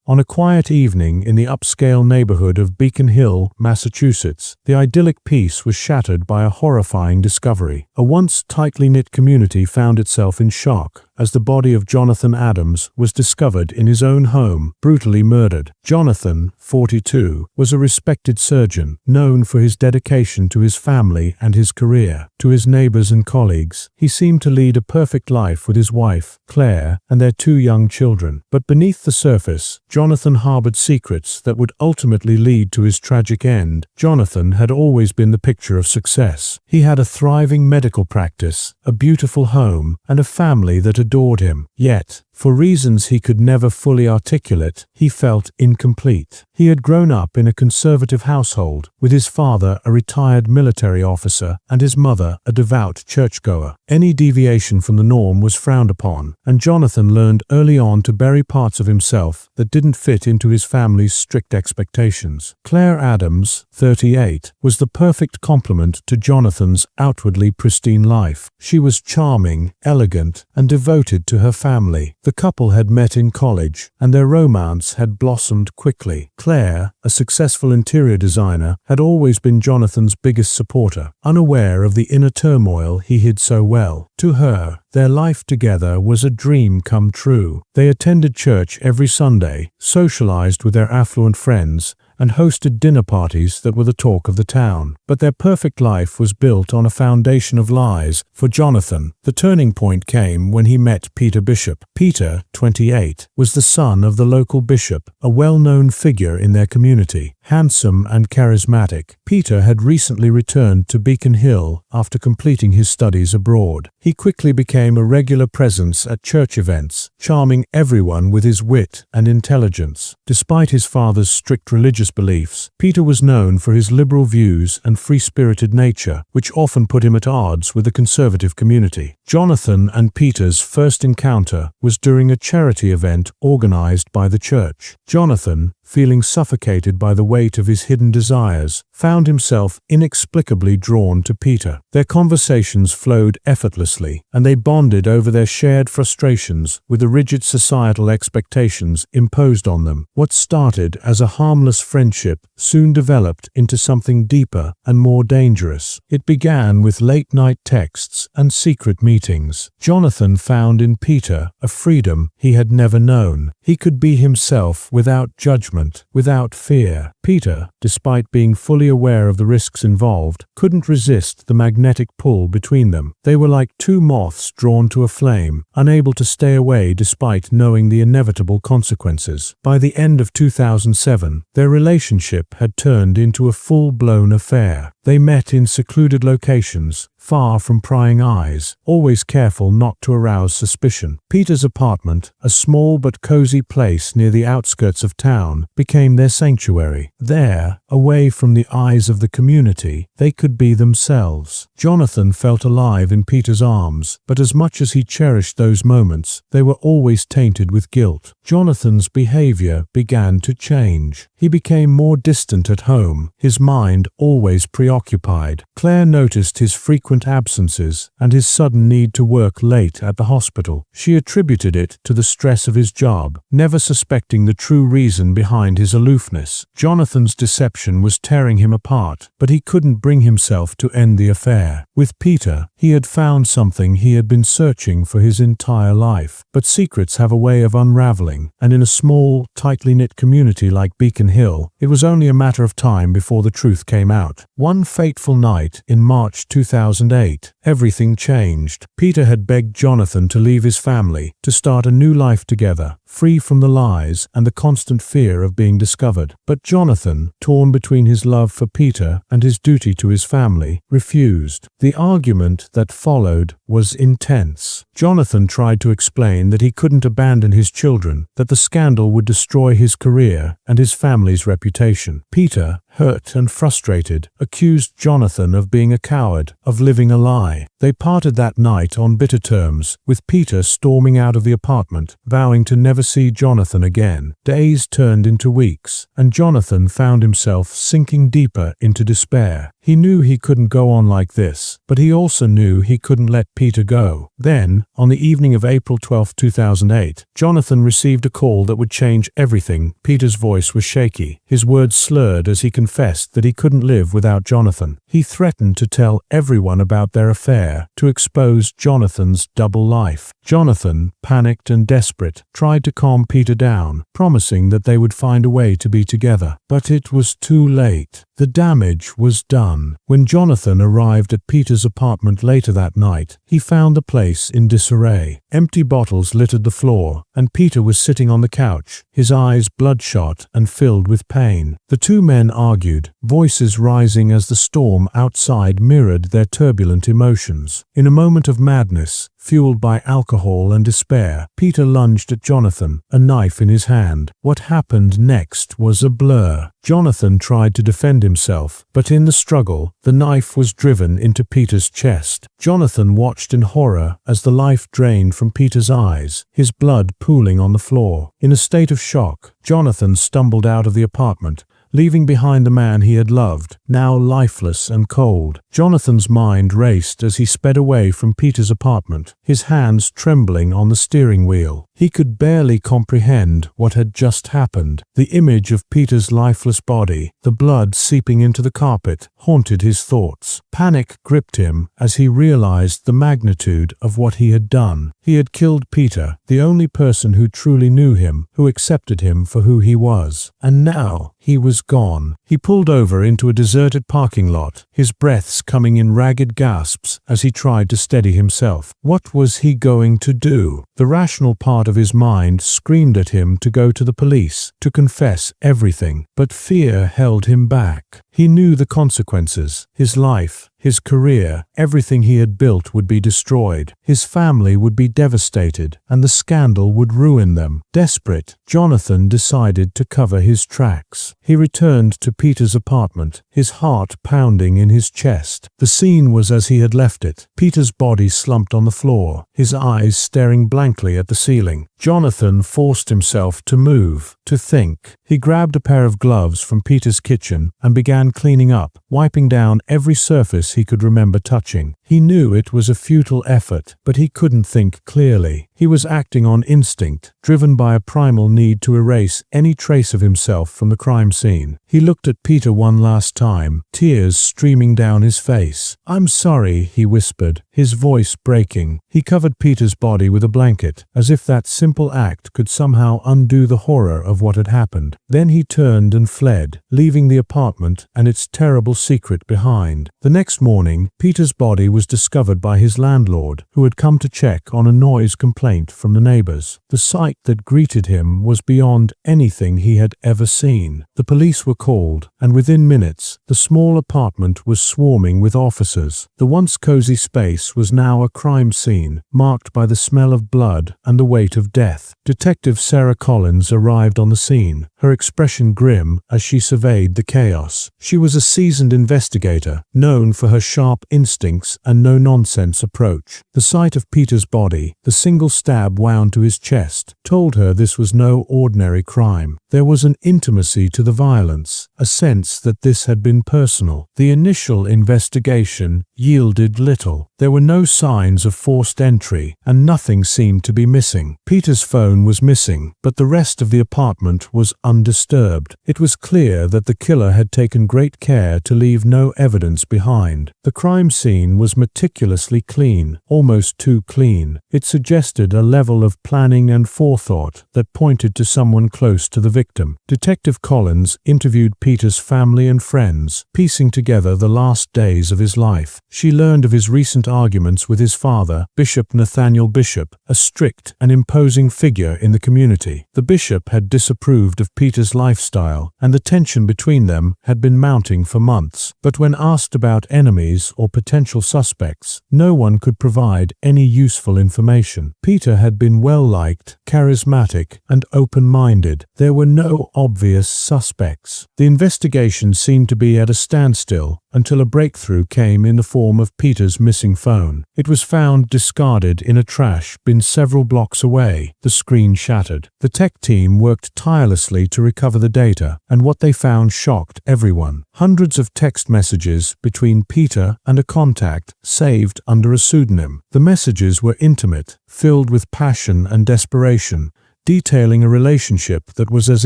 On a quiet evening in the upscale neighborhood of Beacon Hill, Massachusetts, the idyllic peace was shattered by a horrifying discovery. A once tightly knit community found itself in shock as the body of Jonathan Adams was discovered in his own home, brutally murdered. Jonathan, 42, was a respected surgeon, known for his dedication to his family and his career. To his neighbors and colleagues, he seemed to lead a perfect life with his wife, Claire, and their 2 young children. But beneath the surface, Jonathan harbored secrets that would ultimately lead to his tragic end. Jonathan had always been the picture of success. He had a thriving medical practice, a beautiful home, and a family that adored him. Yet, for reasons he could never fully articulate, he felt incomplete. He had grown up in a conservative household, with his father a retired military officer and his mother a devout churchgoer. Any deviation from the norm was frowned upon, and Jonathan learned early on to bury parts of himself that didn't fit into his family's strict expectations. Claire Adams, 38, was the perfect complement to Jonathan's outwardly pristine life. She was charming, elegant, and devoted to her family. The couple had met in college, and their romance had blossomed quickly. Claire, a successful interior designer, had always been Jonathan's biggest supporter, unaware of the inner turmoil he hid so well. To her, their life together was a dream come true. They attended church every Sunday, socialized with their affluent friends, and hosted dinner parties that were the talk of the town. But their perfect life was built on a foundation of lies. For Jonathan, the turning point came when he met Peter Bishop. Peter, 28, was the son of the local bishop, a well-known figure in their community. Handsome and charismatic, Peter had recently returned to Beacon Hill after completing his studies abroad. He quickly became a regular presence at church events, charming everyone with his wit and intelligence. Despite his father's strict religious beliefs, Peter was known for his liberal views and free-spirited nature, which often put him at odds with the conservative community. Jonathan and Peter's first encounter was during a charity event organized by the church. Jonathan, feeling suffocated by the weight of his hidden desires, found himself inexplicably drawn to Peter. Their conversations flowed effortlessly, and they bonded over their shared frustrations with the rigid societal expectations imposed on them. What started as a harmless friendship soon developed into something deeper and more dangerous. It began with late-night texts and secret meetings. Jonathan found in Peter a freedom he had never known. He could be himself without judgment, without fear. Peter, despite being fully aware of the risks involved, couldn't resist the magnetic pull between them. They were like 2 moths drawn to a flame, unable to stay away despite knowing the inevitable consequences. By the end of 2007, their relationship had turned into a full-blown affair. They met in secluded locations, far from prying eyes, always careful not to arouse suspicion. Peter's apartment, a small but cozy place near the outskirts of town, became their sanctuary. There, away from the eyes of the community, they could be themselves. Jonathan felt alive in Peter's arms, but as much as he cherished those moments, they were always tainted with guilt. Jonathan's behavior began to change. He became more distant at home, his mind always preoccupied. Claire noticed his frequent absences and his sudden need to work late at the hospital. She attributed it to the stress of his job, never suspecting the true reason behind his aloofness. Jonathan's deception was tearing him apart, but he couldn't bring himself to end the affair. With Peter, he had found something he had been searching for his entire life. But secrets have a way of unraveling, and in a small, tightly knit community like Beacon Hill, it was only a matter of time before the truth came out. One fateful night in March 2008, everything changed. Peter had begged Jonathan to leave his family, to start a new life together, free from the lies and the constant fear of being discovered. But Jonathan, torn between his love for Peter and his duty to his family, refused. The argument that followed was intense. Jonathan tried to explain that he couldn't abandon his children, that the scandal would destroy his career and his family's reputation. Peter, hurt and frustrated, accused Jonathan of being a coward, of living a lie. They parted that night on bitter terms, with Peter storming out of the apartment, vowing to never see Jonathan again. Days turned into weeks, and Jonathan found himself sinking deeper into despair. He knew he couldn't go on like this, but he also knew he couldn't let Peter go. Then, on the evening of April 12, 2008, Jonathan received a call that would change everything. Peter's voice was shaky, his words slurred as he confessed that he couldn't live without Jonathan. He threatened to tell everyone about their affair, to expose Jonathan's double life. Jonathan, panicked and desperate, tried to calm Peter down, promising that they would find a way to be together. But it was too late. The damage was done. When Jonathan arrived at Peter's apartment later that night, he found the place in disarray. Empty bottles littered the floor, and Peter was sitting on the couch, his eyes bloodshot and filled with pain. The two men argued, voices rising as the storm outside mirrored their turbulent emotions. In a moment of madness, fueled by alcohol and despair, Peter lunged at Jonathan, a knife in his hand. What happened next was a blur. Jonathan tried to defend himself, but in the struggle, the knife was driven into Peter's chest. Jonathan watched in horror as the life drained from Peter's eyes, his blood pooling on the floor. In a state of shock, Jonathan stumbled out of the apartment, leaving behind the man he had loved, now lifeless and cold. Jonathan's mind raced as he sped away from Peter's apartment, his hands trembling on the steering wheel. He could barely comprehend what had just happened. The image of Peter's lifeless body, the blood seeping into the carpet, haunted his thoughts. Panic gripped him as he realized the magnitude of what he had done. He had killed Peter, the only person who truly knew him, who accepted him for who he was. And now, he was gone. He pulled over into a deserted parking lot, his breaths coming in ragged gasps as he tried to steady himself. What was he going to do? The rational part of his mind screamed at him to go to the police, to confess everything, but fear held him back. He knew the consequences. His life, his career, everything he had built would be destroyed. His family would be devastated, and the scandal would ruin them. Desperate, Jonathan decided to cover his tracks. He returned to Peter's apartment, his heart pounding in his chest. The scene was as he had left it. Peter's body slumped on the floor, his eyes staring blankly at the ceiling. Jonathan forced himself to move, to think. He grabbed a pair of gloves from Peter's kitchen and began cleaning up, wiping down every surface he could remember touching. He knew it was a futile effort, but he couldn't think clearly. He was acting on instinct, driven by a primal need to erase any trace of himself from the crime scene. He looked at Peter one last time, tears streaming down his face. "I'm sorry," he whispered, his voice breaking. He covered Peter's body with a blanket, as if that simple act could somehow undo the horror of what had happened. Then he turned and fled, leaving the apartment and its terrible secret behind. The next morning, Peter's body was discovered by his landlord, who had come to check on a noise complaint from the neighbors. The sight that greeted him was beyond anything he had ever seen. The police were called, and within minutes, the small apartment was swarming with officers. The once cozy space was now a crime scene, marked by the smell of blood and the weight of death. Detective Sarah Collins arrived on the scene, her expression grim as she surveyed the chaos. She was a seasoned investigator, known for her sharp instincts and no-nonsense approach. The sight of Peter's body, the single stab wound to his chest, told her this was no ordinary crime. There was an intimacy to the violence, a sense that this had been personal. The initial investigation yielded little. There were no signs of forced entry, and nothing seemed to be missing. Peter's phone was missing, but the rest of the apartment was undisturbed. It was clear that the killer had taken great care to leave no evidence behind. The crime scene was meticulously clean, almost too clean. It suggested a level of planning and forethought that pointed to someone close to the victim. Detective Collins interviewed Peter's family and friends, piecing together the last days of his life. She learned of his recent arguments with his father, Bishop Nathaniel Bishop, a strict and imposing figure in the community. The bishop had disapproved of Peter's lifestyle, and the tension between them had been mounting for months. But when asked about enemies or potential suspects, no one could provide any useful information. Peter had been well liked, charismatic, and open-minded. There were no obvious suspects. The investigation seemed to be at a standstill until a breakthrough came in the form of Peter's missing phone. It was found discarded in a trash bin several blocks away, the screen shattered. The tech team worked tirelessly to recover the data, and what they found shocked everyone. Hundreds of text messages between Peter and a contact saved under a pseudonym. The messages were intimate, filled with passion and desperation, detailing a relationship that was as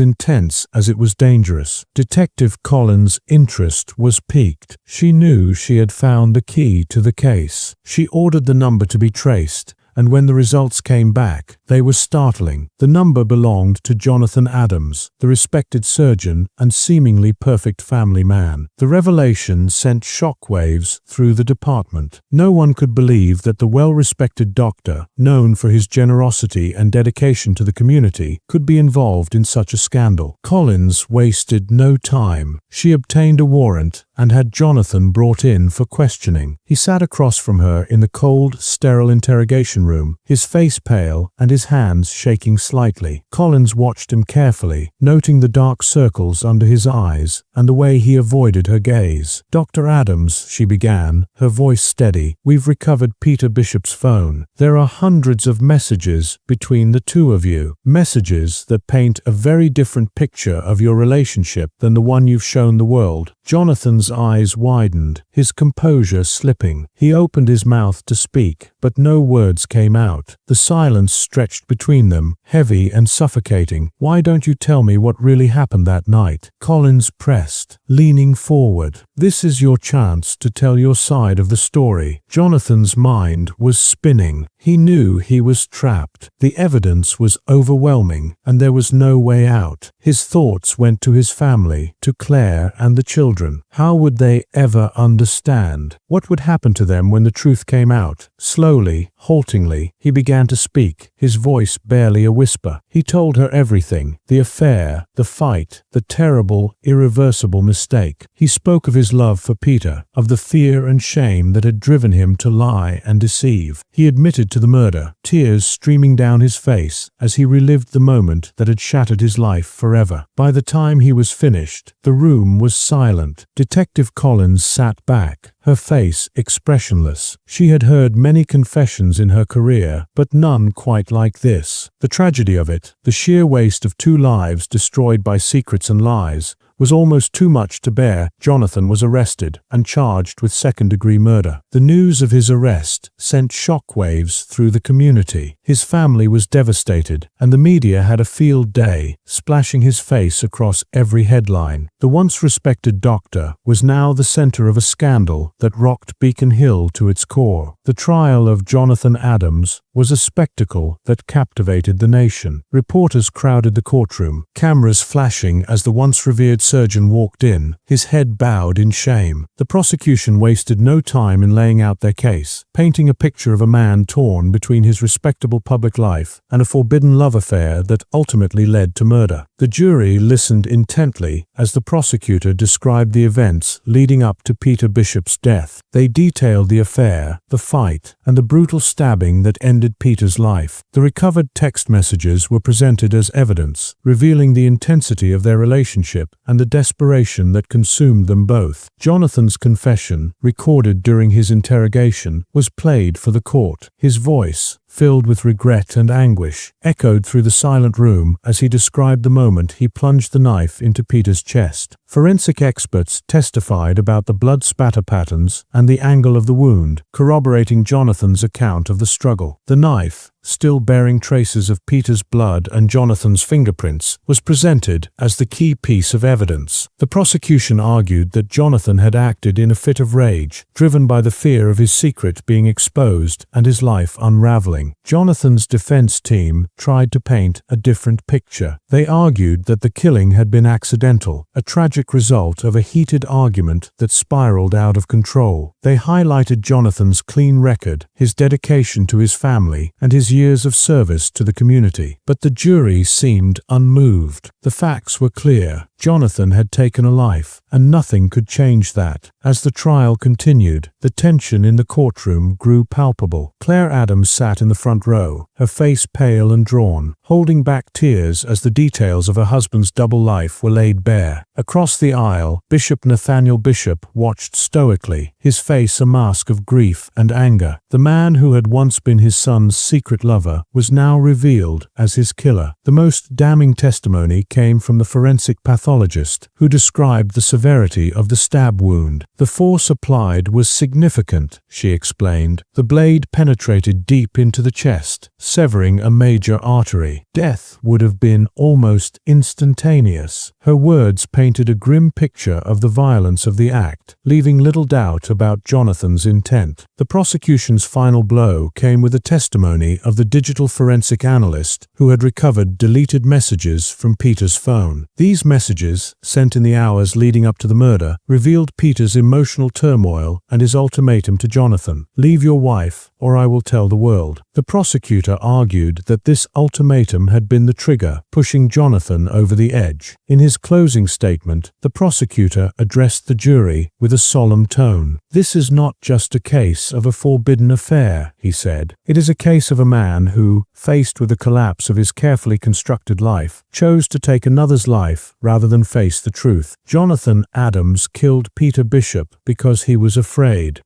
intense as it was dangerous. Detective Collins' interest was piqued. She knew she had found the key to the case. She ordered the number to be traced, and when the results came back, they were startling. The number belonged to Jonathan Adams, the respected surgeon and seemingly perfect family man. The revelation sent shockwaves through the department. No one could believe that the well-respected doctor, known for his generosity and dedication to the community, could be involved in such a scandal. Collins wasted no time. She obtained a warrant and had Jonathan brought in for questioning. He sat across from her in the cold, sterile interrogation room, his face pale and his hands shaking slightly. Collins watched him carefully, noting the dark circles under his eyes and the way he avoided her gaze. "Dr. Adams," she began, her voice steady, "we've recovered Peter Bishop's phone. There are hundreds of messages between the two of you, messages that paint a very different picture of your relationship than the one you've shown the world." Jonathan's eyes widened, his composure slipping. He opened his mouth to speak, but no words came out. The silence stretched between them, heavy and suffocating. "Why don't you tell me what really happened that night?" Collins pressed, leaning forward. "This is your chance to tell your side of the story." Jonathan's mind was spinning. He knew he was trapped. The evidence was overwhelming, and there was no way out. His thoughts went to his family, to Claire and the children. How would they ever understand? What would happen to them when the truth came out? Slowly, haltingly, he began to speak, his voice barely a whisper. He told her everything: the affair, the fight, the terrible, irreversible mistake. He spoke of his love for Peter, of the fear and shame that had driven him to lie and deceive. He admitted to the murder, tears streaming down his face as he relived the moment that had shattered his life forever. By the time he was finished, the room was silent. Detective Collins sat back, her face expressionless. She had heard many confessions in her career, but none quite like this. The tragedy of it, the sheer waste of two lives destroyed by secrets and lies, was almost too much to bear. Jonathan was arrested and charged with second-degree murder. The news of his arrest sent shockwaves through the community. His family was devastated, and the media had a field day, splashing his face across every headline. The once respected doctor was now the center of a scandal that rocked Beacon Hill to its core. The trial of Jonathan Adams was a spectacle that captivated the nation. Reporters crowded the courtroom, cameras flashing as the once revered surgeon walked in, his head bowed in shame. The prosecution wasted no time in laying out their case, painting a picture of a man torn between his respectable public life and a forbidden love affair that ultimately led to murder. The jury listened intently as the prosecutor described the events leading up to Peter Bishop's death. They detailed the affair, the fight, and the brutal stabbing that ended Peter's life. The recovered text messages were presented as evidence, revealing the intensity of their relationship and the desperation that consumed them both. Jonathan's confession, recorded during his interrogation, was played for the court. His voice, filled with regret and anguish, echoed through the silent room as he described the moment he plunged the knife into Peter's chest. Forensic experts testified about the blood spatter patterns and the angle of the wound, corroborating Jonathan's account of the struggle. The knife, still bearing traces of Peter's blood and Jonathan's fingerprints, was presented as the key piece of evidence. The prosecution argued that Jonathan had acted in a fit of rage, driven by the fear of his secret being exposed and his life unraveling. Jonathan's defense team tried to paint a different picture. They argued that the killing had been accidental, a tragic result of a heated argument that spiraled out of control. They highlighted Jonathan's clean record, his dedication to his family, and his years of service to the community. But the jury seemed unmoved. The facts were clear. Jonathan had taken a life, and nothing could change that. As the trial continued, the tension in the courtroom grew palpable. Claire Adams sat in the front row, her face pale and drawn, holding back tears as the details of her husband's double life were laid bare. Across the aisle, Bishop Nathaniel Bishop watched stoically, his face a mask of grief and anger. The man who had once been his son's secret lover was now revealed as his killer. The most damning testimony came from the forensic pathologist, who described the severity of the stab wound. "The force applied was significant," she explained. "The blade penetrated deep into the chest, severing a major artery. Death would have been almost instantaneous." Her words painted a grim picture of the violence of the act, leaving little doubt about Jonathan's intent. The prosecution's final blow came with the testimony of the digital forensic analyst who had recovered deleted messages from Peter's phone. These messages, sent in the hours leading up to the murder, revealed Peter's emotional turmoil and his ultimatum to Jonathan: "Leave your wife, or I will tell the world." The prosecutor argued that this ultimatum had been the trigger, pushing Jonathan over the edge. In his closing statement, the prosecutor addressed the jury with a solemn tone. "This is not just a case of a forbidden affair," he said. "It is a case of a man who, faced with the collapse of his carefully constructed life, chose to take another's life rather than face the truth. Jonathan Adams killed Peter Bishop because he was afraid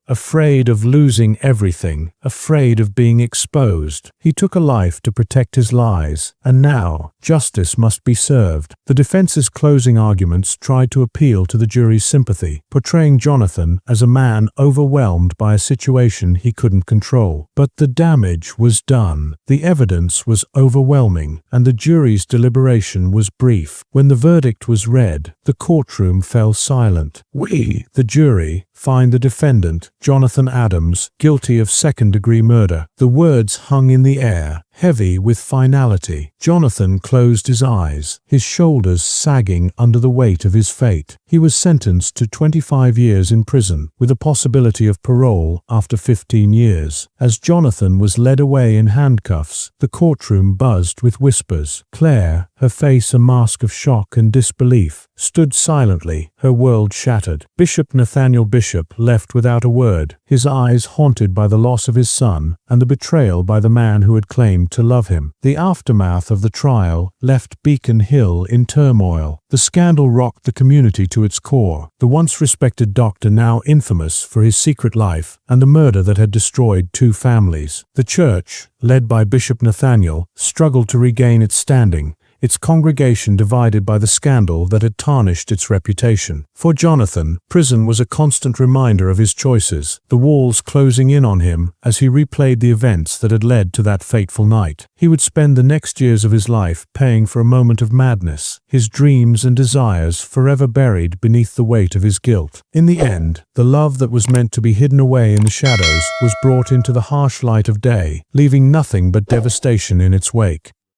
of losing everything, afraid of being exposed. He took a life to protect his lies, and now justice must be served." The defense's closing arguments tried to appeal to the jury's sympathy, portraying Jonathan as a man overwhelmed by a situation he couldn't control. But the damage was done. The evidence was overwhelming, and the jury's deliberation was brief. When the verdict was read, the courtroom fell silent. "We, the jury, find the defendant, Jonathan Adams, guilty of second-degree murder." The words hung in the air, heavy with finality. Jonathan closed his eyes, his shoulders sagging under the weight of his fate. He was sentenced to 25 years in prison, with a possibility of parole after 15 years. As Jonathan was led away in handcuffs, the courtroom buzzed with whispers. Claire, her face a mask of shock and disbelief, stood silently, her world shattered. Bishop Nathaniel Bishop left without a word, his eyes haunted by the loss of his son and the betrayal by the man who had claimed to love him. The aftermath of the trial left Beacon Hill in turmoil. The scandal rocked the community to its core. The once respected doctor, now infamous for his secret life and the murder that had destroyed 2 families. The church, led by Bishop Nathaniel, struggled to regain its standing, its congregation divided by the scandal that had tarnished its reputation. For Jonathan, prison was a constant reminder of his choices, the walls closing in on him as he replayed the events that had led to that fateful night. He would spend the next years of his life paying for a moment of madness, his dreams and desires forever buried beneath the weight of his guilt. In the end, the love that was meant to be hidden away in the shadows was brought into the harsh light of day, leaving nothing but devastation in its wake.